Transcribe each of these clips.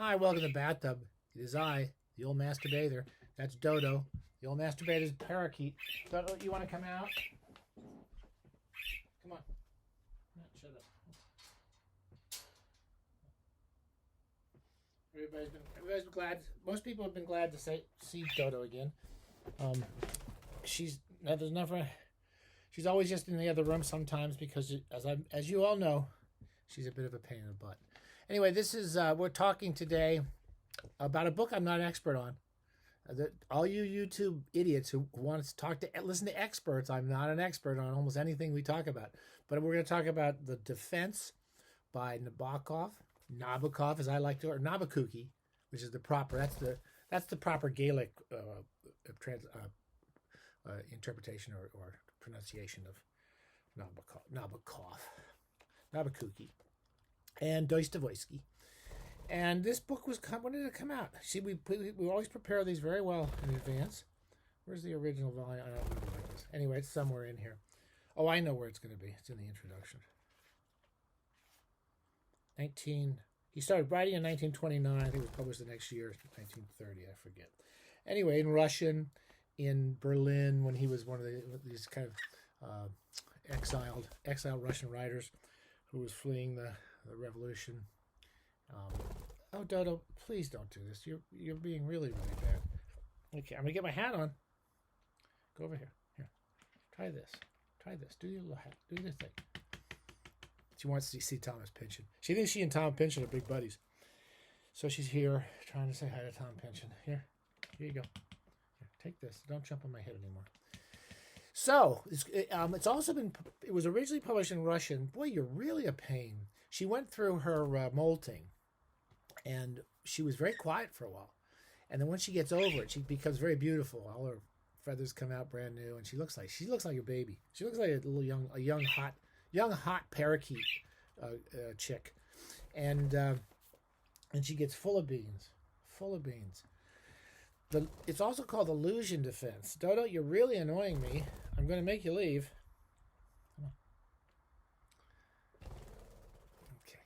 Hi, welcome to the bathtub. It is I, the old master bather. That's Dodo, the old master bather's parakeet. Dodo, you want to come out? Come on. No, shut up. Everybody's been glad. Most people have been glad to see Dodo again. She's there's never. She's always just in the other room sometimes because, as you all know, she's a bit of a pain in the butt. Anyway, this is we're talking today about a book I'm not an expert on. All you YouTube idiots who want to listen to experts, I'm not an expert on almost anything we talk about. But we're going to talk about The Defense by Nabokov, as I like to, or Nabakookie, which is the proper. That's the proper Gaelic interpretation or pronunciation of Nabakookie, and Dostoevsky. And this book when did it come out? See, we always prepare these very well in advance. Where's the original volume? I don't remember like this. Anyway, it's somewhere in here. Oh, I know where it's going to be. It's in the introduction. He started writing in 1929. I think it was published the next year, 1930. I forget. Anyway, in Russian, in Berlin, when he was one of these kind of exiled Russian writers who was fleeing the revolution. Oh, Dodo, please don't do this. You're being really, really bad. Okay, I'm gonna get my hat on. Go over here. Here, try this. Do your little hat. Do this thing. She wants to see Thomas Pynchon. She thinks she and Tom Pynchon are big buddies. So she's here trying to say hi to Tom Pynchon. Here you go. Here, take this. Don't jump on my head anymore. So it's also been. It was originally published in Russian. Boy, you're really a pain. She went through her molting, and she was very quiet for a while. And then when she gets over it, she becomes very beautiful. All her feathers come out brand new, and she looks like a baby. She looks like a little young hot parakeet chick, and she gets full of beans. It's also called the LUZSHIN defense. Dodo, you're really annoying me. I'm going to make you leave. Okay,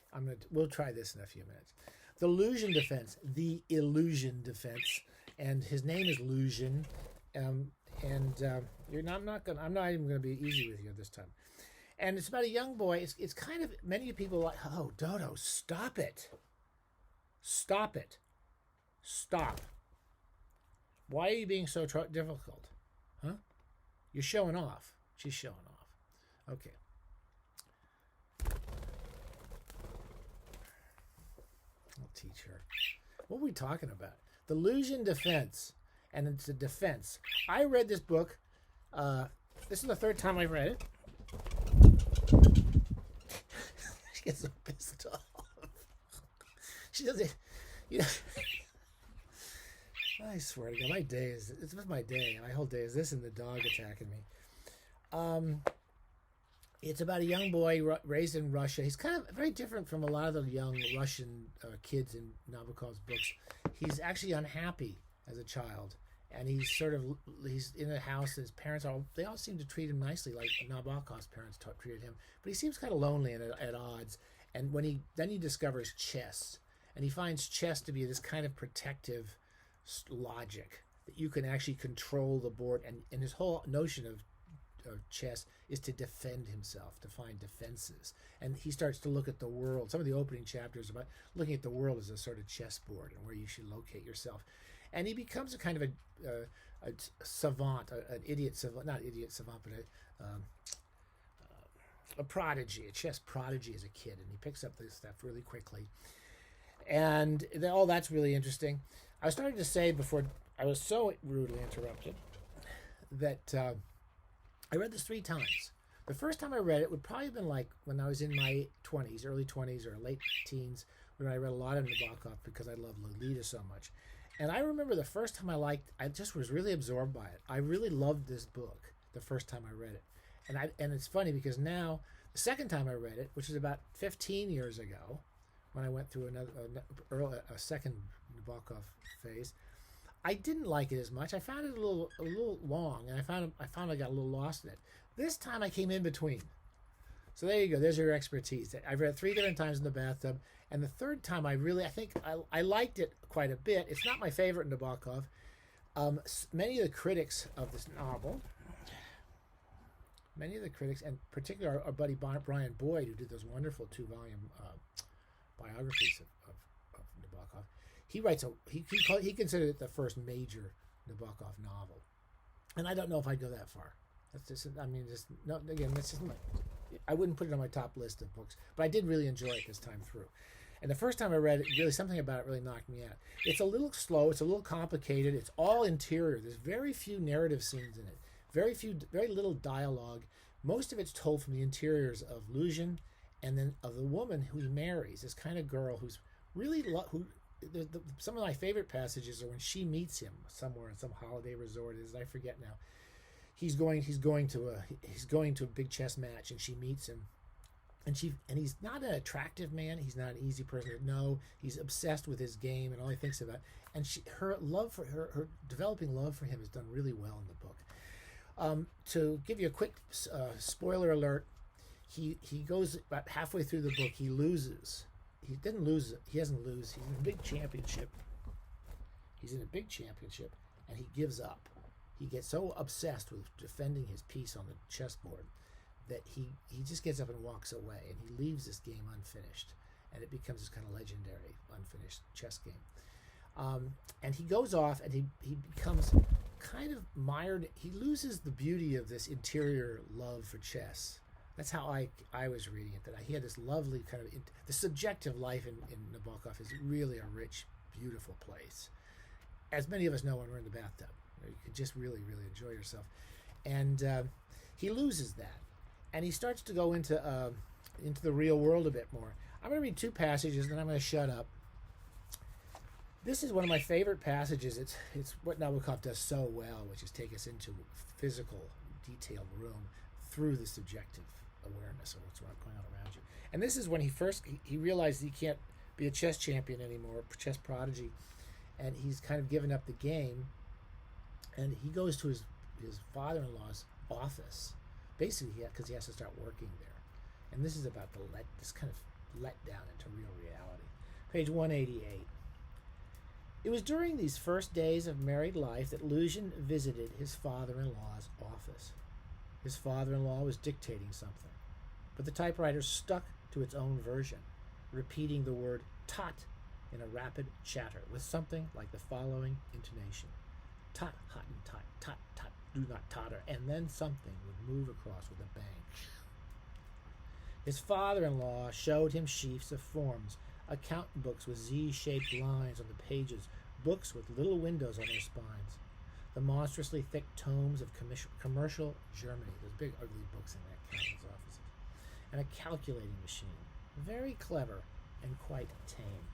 we'll try this in a few minutes. The LUZSHIN defense, the illusion defense, and his name is LUZSHIN. I'm not even going to be easy with you this time. And it's about a young boy. It's kind of, many people are like, oh, Dodo, stop it. Stop. Why are you being so difficult? Huh? You're showing off. She's showing off. Okay. I'll teach her. What are we talking about? The LUZSHIN defense. And it's a defense. I read this book. This is the third time I've read it. She gets so pissed off. She doesn't, I swear to God, it's my day. My whole day is this and the dog attacking me. It's about a young boy raised in Russia. He's kind of very different from a lot of the young Russian kids in Nabokov's books. He's actually unhappy as a child. And he's in a house. His parents they all seem to treat him nicely, like Nabokov's parents treated him. But he seems kind of lonely and at odds. And then he discovers chess, and he finds chess to be this kind of protective logic that you can actually control the board. And his whole notion of chess is to defend himself, to find defenses. And he starts to look at the world. Some of the opening chapters about looking at the world as a sort of chessboard and where you should locate yourself. And he becomes a kind of a savant, an idiot savant, not idiot savant, but a prodigy, a chess prodigy as a kid. And he picks up this stuff really quickly. And that's really interesting. I was starting to say before I was so rudely interrupted that I read this 3 times. The first time I read it would probably have been like when I was in my 20s, early 20s or late teens, when I read a lot of Nabokov because I love Lolita so much. And I remember the first time I just was really absorbed by it. I really loved this book the first time I read it. And it's funny because now, the second time I read it, which is about 15 years ago, when I went through a second Nabokov phase, I didn't like it as much. I found it a little long, and I found I got a little lost in it. This time I came in between. So there you go. There's your expertise. I've read it 3 different times in the bathtub, and the third time I think I liked it quite a bit. It's not my favorite Nabokov. Many of the critics of this novel, and particularly our buddy Brian Boyd, who did those wonderful 2-volume biographies of Nabokov, he considered it the first major Nabokov novel, and I don't know if I'd go that far. That's just, that's just I wouldn't put it on my top list of books, but I did really enjoy it this time through. And the first time I read it, really something about it really knocked me out. It's a little slow. It's a little complicated. It's all interior. There's very few narrative scenes in it. Very little dialogue. Most of it's told from the interiors of LUZHIN, and then of the woman who he marries. This kind of girl who's really some of my favorite passages are when she meets him somewhere in some holiday resort. I forget now. He's going to a big chess match, and she meets him. And he's not an attractive man. He's not an easy person to know. He's obsessed with his game and all he thinks about. And her developing love for him is done really well in the book. To give you a quick spoiler alert, he goes about halfway through the book. He loses. He didn't lose. He doesn't lose. He's in a big championship. And he gives up. He gets so obsessed with defending his piece on the chessboard that he just gets up and walks away, and he leaves this game unfinished, and it becomes this kind of legendary unfinished chess game. And he goes off, and he becomes kind of mired. He loses the beauty of this interior love for chess. That's how I was reading it, that he had this lovely kind of, the subjective life in Nabokov is really a rich, beautiful place. As many of us know when we're in the bathtub, you can just really, really enjoy yourself. And he loses that. And he starts to go into the real world a bit more. I'm going to read 2 passages, and then I'm going to shut up. This is one of my favorite passages. It's what Nabokov does so well, which is take us into physical, detailed room through the subjective awareness of what's going on around you. And this is when he realized he can't be a chess champion anymore, chess prodigy, and he's kind of given up the game. And he goes to his father-in-law's office, basically because he has to start working there. And this is about this kind of let down into real reality. Page 188. It was during these first days of married life that LUZHIN visited his father-in-law's office. His father-in-law was dictating something, but the typewriter stuck to its own version, repeating the word tot in a rapid chatter with something like the following intonation. Tot, hot and tot, tot, tot, do not totter, and then something would move across with a bang. His father-in-law showed him sheafs of forms, account books with Z-shaped lines on the pages, books with little windows on their spines, the monstrously thick tomes of commercial Germany, those big ugly books in that accountant's offices, and a calculating machine, very clever and quite tame.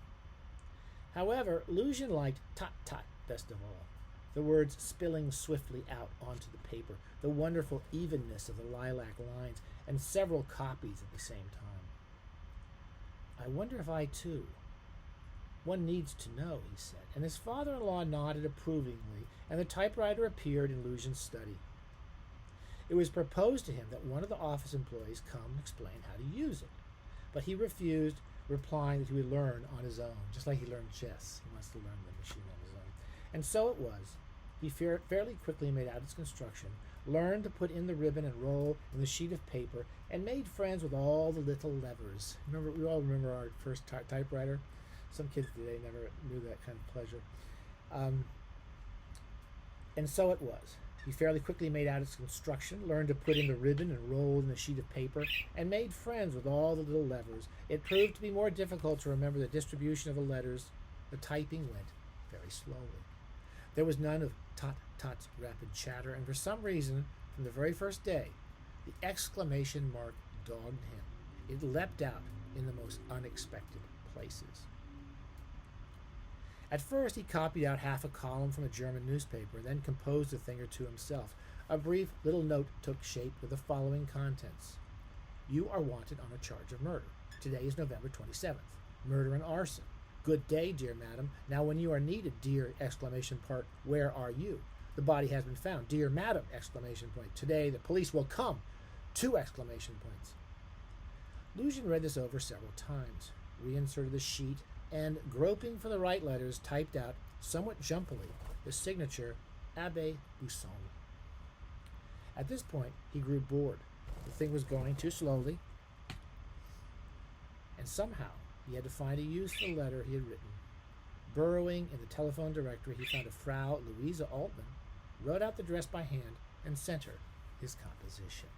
However, LUZHIN liked tot-tot best of all. The words spilling swiftly out onto the paper, the wonderful evenness of the lilac lines, and several copies at the same time. I wonder if I too. One needs to know, he said, and his father-in-law nodded approvingly, and the typewriter appeared in LUZHIN's study. It was proposed to him that one of the office employees come and explain how to use it, but he refused, replying that he would learn on his own, just like he learned chess. He wants to learn the machine on his own. And so it was. He fairly quickly made out its construction, learned to put in the ribbon and roll in the sheet of paper, and made friends with all the little levers. We all remember our first typewriter. Some kids today never knew that kind of pleasure. And so it was. He fairly quickly made out its construction, learned to put in the ribbon and roll in the sheet of paper, and made friends with all the little levers. It proved to be more difficult to remember the distribution of the letters. The typing went very slowly. There was none of tot-tot's rapid chatter, and for some reason, from the very first day, the exclamation mark dogged him. It leapt out in the most unexpected places. At first, he copied out half a column from a German newspaper, and then composed a thing or two himself. A brief little note took shape with the following contents. You are wanted on a charge of murder. Today is November 27th. Murder and arson. Good day, dear madam. Now when you are needed, dear, exclamation point, where are you? The body has been found. Dear madam, exclamation point. Today the police will come. 2 exclamation points. LUZSHIN read this over several times, reinserted the sheet, and, groping for the right letters, typed out, somewhat jumpily, the signature Abbé Busson. At this point, he grew bored. The thing was going too slowly, and somehow he had to find a use for the letter he had written. Burrowing in the telephone directory, he found a Frau Louisa Altmann, wrote out the address by hand, and sent her his composition.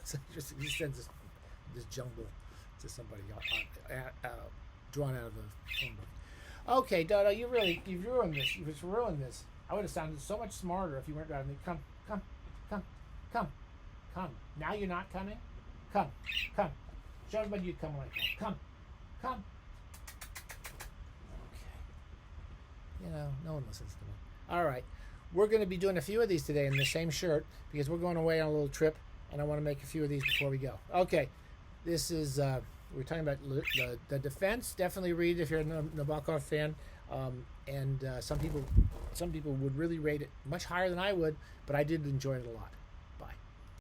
So he sends this jumble to somebody drawn out of the phone book. Okay, Dodo, you've ruined this. You've just ruined this. I would have sounded so much smarter if you weren't driving me. Come. Now you're not coming? Come. Show everybody you'd come like that. Come. Okay. No one listens to me. All right. We're going to be doing a few of these today in the same shirt because we're going away on a little trip, and I want to make a few of these before we go. Okay. This is, we're talking about the defense. Definitely read it if you're a Nabokov fan. And some people would really rate it much higher than I would, but I did enjoy it a lot.